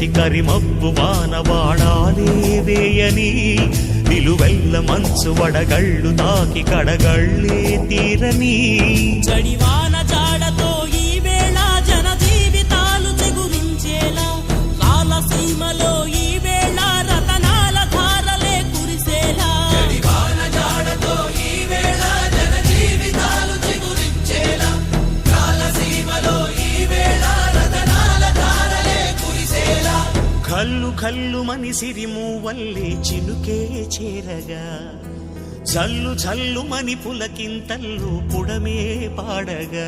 కోటి కరిమబ్బు వానవాడాలే వేయని నిలువెల్ల మంచు వడగళ్ళు తాకి కడగళ్ళే తీరని జడివాన జాడతో ఈ వేళ జన జీవితాలు చిగురించేలా రాలసీమలో ఈ వేళ రతనాల ధారలే కురిసేలా జడివాన జాడతో ఈ వేళ జన జీవితాలు చిగురించేలా రాలసీమలో ఈ వేళ రతనాల ధారలే కురిసేలా కల్లు కల్లు మని సిరిమూవల్లే చినుకే చేరగా జల్లు జల్లు మని పులకింతల్లు పుడమే పాడగా